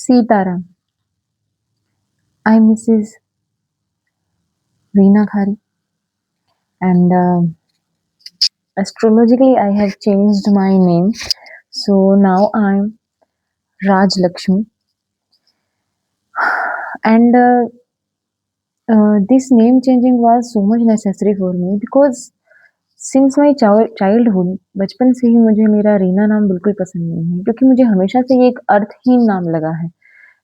Sitaram. I'm Mrs. Reena Khari, and astrologically, I have changed my name. So now I'm Raj Lakshmi, and this name changing was so much necessary for me because since my childhood बचपन से ही मुझे मेरा रीना नाम बिल्कुल पसंद नहीं है क्योंकि मुझे हमेशा से ये एक अर्थहीन नाम लगा है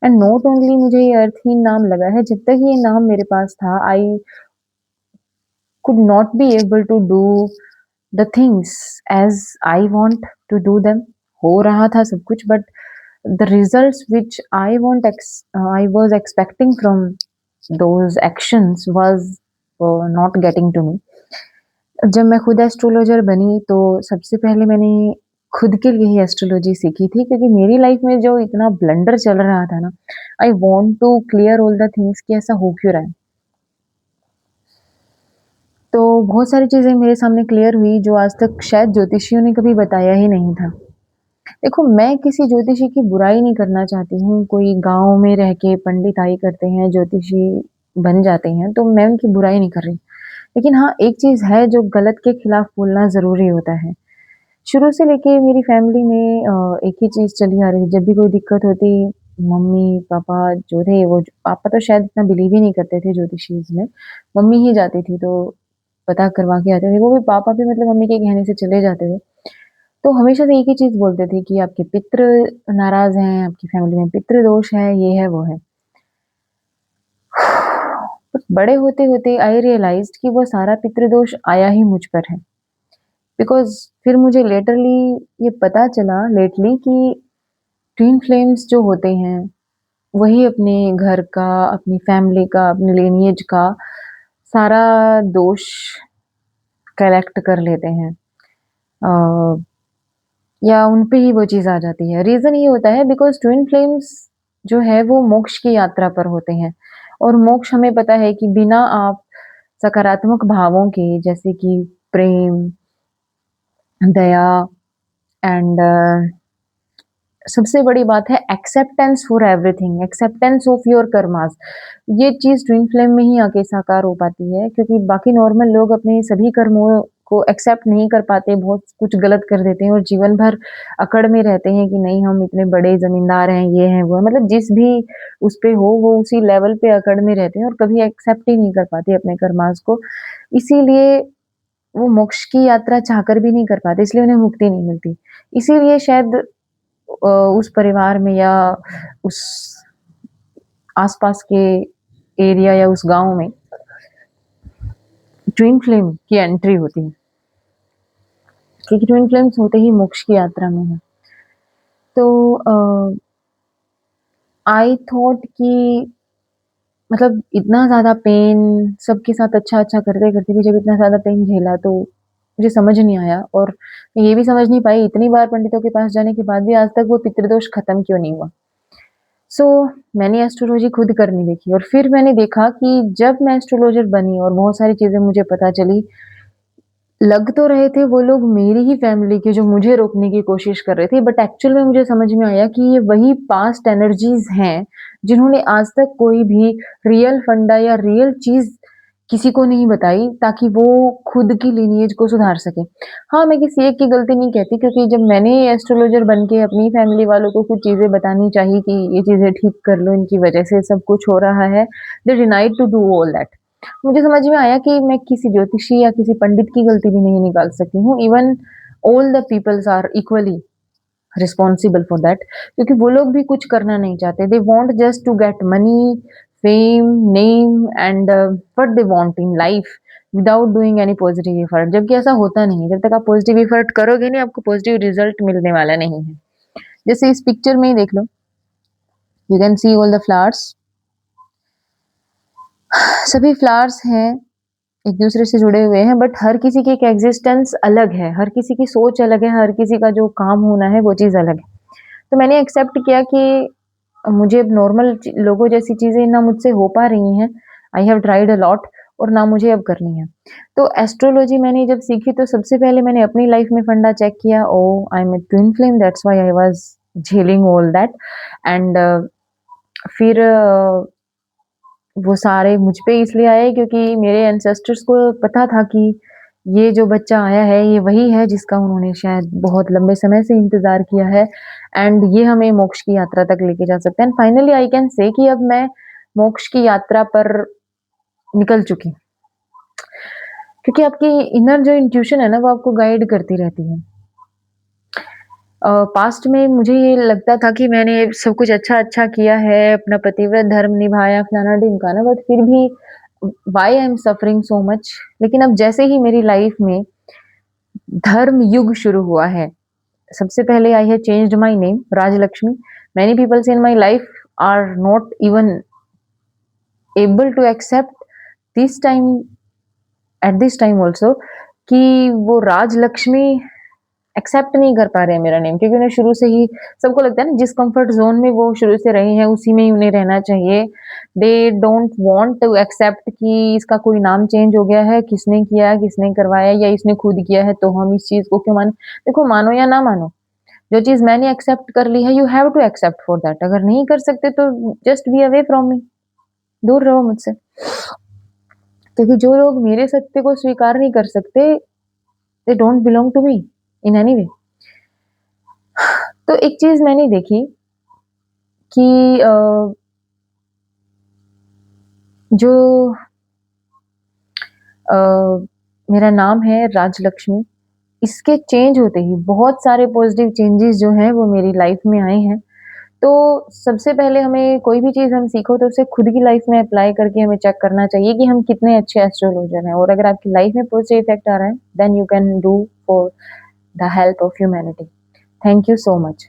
एंड नॉट ओनली मुझे ये अर्थहीन नाम लगा है जब तक ये नाम मेरे पास था आई could not be able to do the things as I want to do them. हो रहा था सब कुछ but the results which I was expecting from those actions was not getting to me. जब मैं खुद एस्ट्रोलॉजर बनी तो सबसे पहले मैंने खुद के लिए ही एस्ट्रोलॉजी सीखी थी क्योंकि मेरी लाइफ में जो इतना ब्लंडर चल रहा था ना I want to clear all the things कि ऐसा हो क्यों रहा है। तो बहुत सारी चीज़ें मेरे सामने क्लियर हुई जो आज तक शायद ज्योतिषियों ने कभी बताया ही नहीं था। देखो मैं किसी ज्योतिषी की बुराई नहीं करना चाहती हूँ, कोई गाँव में रह के पंडिताई करते हैं, ज्योतिषी बन जाते हैं, तो मैं उनकी बुराई नहीं कर रही। लेकिन हाँ, एक चीज़ है जो गलत के खिलाफ बोलना ज़रूरी होता है। शुरू से लेके मेरी फैमिली में एक ही चीज़ चली आ रही, जब भी कोई दिक्कत होती, मम्मी-पापा जो थे वो पापा तो शायद इतना बिलीव ही नहीं करते थे ज्योतिषीज़ में, मम्मी ही जाती थी तो पता करवा के आते थे, वो भी पापा भी मतलब मम्मी के कहने से चले जाते थे। तो हमेशा से एक ही चीज़ बोलते थे कि आपके पितृ नाराज़ हैं, आपकी फैमिली में पितृ दोष है, ये है, वो है। बट बड़े होते-होते आई रियलाइज़्ड कि वो सारा पितृ दोष आया ही मुझ पर है। बिकॉज़ फिर मुझे ये पता चला लेटली कि ट्विन फ्लेम्स जो होते हैं, वही अपने घर का, अपनी फैमिली का, अपने लिनिएज का सारा दोष कलेक्ट कर लेते हैं। या उन पे ही वो चीज़ आ जाती है। रीज़न ये होता है बिकॉज़ ट्विन फ्लेम्स जो है वो मोक्ष की यात्रा पर होते हैं और मोक्ष हमें पता है कि बिना आप सकारात्मक भावों के जैसे कि प्रेम, दया एंड सबसे बड़ी बात है acceptance for everything, acceptance of your karmas. ये चीज़ ट्विन फ्लेम में ही आके साकार हो पाती है क्योंकि बाकी नॉर्मल लोग अपने सभी कर्मों को एक्सेप्ट नहीं कर पाते, बहुत कुछ गलत कर देते हैं और जीवन भर अकड़ में रहते हैं कि नहीं हम इतने बड़े ज़मींदार हैं, ये हैं, वो हैं। मतलब जिस भी उस पे हो वो उसी लेवल पे अकड़ में रहते हैं और कभी एक्सेप्ट ही नहीं कर पाते अपने कर्मास को। इसीलिए वो मोक्ष की यात्रा चाहकर भी नहीं कर पाते, इसलिए उन्हें मुक्ति नहीं मिलती। इसीलिए शायद उस परिवार में या उस आसपास के एरिया या उस गाँव में ट्विन फ्लेम की एंट्री होती है क्योंकि ट्विन फ्लेम्स होते ही मोक्ष की यात्रा में है। तो आई थॉट कि मतलब इतना ज़्यादा पेन सबके साथ अच्छा-अच्छा करते-करते भी जब इतना ज़्यादा पेन झेला तो मुझे समझ नहीं आया और मैं ये भी समझ नहीं पाई इतनी बार पंडितों के पास जाने के बाद भी आज तक वो पितृदोष खत्म क्यों नहीं हुआ। सो मैंने एस्ट्रोलॉजी खुद करनी देखी और फिर मैंने देखा कि जब मैं एस्ट्रोलॉजर बनी और बहुत सारी चीज़ें मुझे पता चली, लग तो रहे थे वो लोग मेरी ही फैमिली के जो मुझे रोकने की कोशिश कर रहे थे, बट एक्चुअल में मुझे समझ में आया कि ये वही पास्ट एनर्जीज़ हैं, जिन्होंने आज तक कोई भी रियल फंडा या रियल चीज़ किसी को नहीं बताई ताकि वो खुद की लिनिएज को सुधार सके। हाँ, मैं किसी एक की गलती नहीं कहती क्योंकि जब मैंने एस्ट्रोलॉजर बन के अपनी फैमिली वालों को कुछ चीज़ें बतानी चाहिए कि ये चीज़ें ठीक कर लो, इनकी वजह से सब कुछ हो रहा है, they denied to do all that. मुझे समझ में आया कि मैं किसी ज्योतिषी या किसी पंडित की गलती भी नहीं निकाल सकती हूँ। Even all the peoples are equally responsible for that क्योंकि वो लोग भी कुछ करना नहीं चाहते। They want just to get money, fame, name and what they want in life without doing any positive effort. जबकि ऐसा होता नहीं है। जब तक आप पॉजिटिव एफर्ट करोगे नहीं, आपको पॉजिटिव रिजल्ट मिलने वाला नहीं है। जैसे इस पिक्चर में ही देख लो, you can see all the flowers. सभी फ्लावर्स हैं एक दूसरे से जुड़े हुए हैं बट हर किसी की एक एग्जिस्टेंस अलग है, हर किसी की सोच अलग है, हर किसी का जो काम होना है वो चीज़ अलग है। तो मैंने एक्सेप्ट किया कि मुझे अब नॉर्मल लोगों जैसी चीज़ें ना मुझसे हो पा रही हैं, I have tried a lot और ना मुझे अब करनी है। तो एस्ट्रोलॉजी मैंने जब सीखी तो सबसे पहले मैंने अपनी लाइफ में फंडा चेक किया, oh I am a twin flame that's why I was झेलिंग ऑल दैट एंड फिर वो सारे मुझ पे इसलिए आए क्योंकि मेरे एंसेस्टर्स को पता था कि ये जो बच्चा आया है, ये वही है जिसका उन्होंने शायद बहुत लंबे समय से इंतज़ार किया है एंड ये हमें मोक्ष की यात्रा तक लेके जा सकता है and finally I can say कि अब मैं मोक्ष की यात्रा पर निकल चुकी। क्योंकि आपकी इनर जो इंट्यूशन है ना, वो आपको गाइड करती रहती है। पास्ट में मुझे ये लगता था कि मैंने सब कुछ अच्छा-अच्छा किया है, अपना पतिव्रत धर्म निभाया, फलाना-ढिमकाना बट फिर भी why I am suffering so much? लेकिन अब जैसे ही मेरी लाइफ में धर्म युग शुरू हुआ है, सबसे पहले I have changed my name Rajalakshmi. Many peoples in my life are not even able to accept this time at this time also कि वो राजलक्ष्मी एक्सेप्ट नहीं कर पा रहे हैं मेरा नेम क्योंकि उन्हें शुरू से ही सबको लगता है ना जिस कंफर्ट ज़ोन में वो शुरू से रहे हैं उसी में ही उन्हें रहना चाहिए। They don't want to accept कि इसका कोई नाम चेंज हो गया है, किसने किया, किसने करवाया या इसने खुद किया है तो हम इस चीज़ को क्यों माने? देखो मानो या ना मानो, जो चीज़ मैंने एक्सेप्ट कर ली है you have to accept for that अगर नहीं कर सकते तो just be away from me, दूर रहो मुझसे। क्योंकि जो लोग मेरे सत्य को स्वीकार नहीं कर सकते, they don't belong to me in any way. तो एक चीज़ मैंने देखी कि जो अ, मेरा नाम है राजलक्ष्मी, इसके चेंज होते ही बहुत सारे पॉज़िटिव चेंजेज़ जो हैं वो मेरी लाइफ़ में आए हैं। तो सबसे पहले हमें कोई भी चीज़ हम सीखो तो उसे खुद की लाइफ़ में अप्लाई करके हमें चेक करना चाहिए कि हम कितने अच्छे एस्ट्रोलॉजर हैं और अगर आपकी लाइफ़ में पॉज़िटिव इफ़ेक्ट आ रहा है, then you can do for the help of humanity. Thank you so much.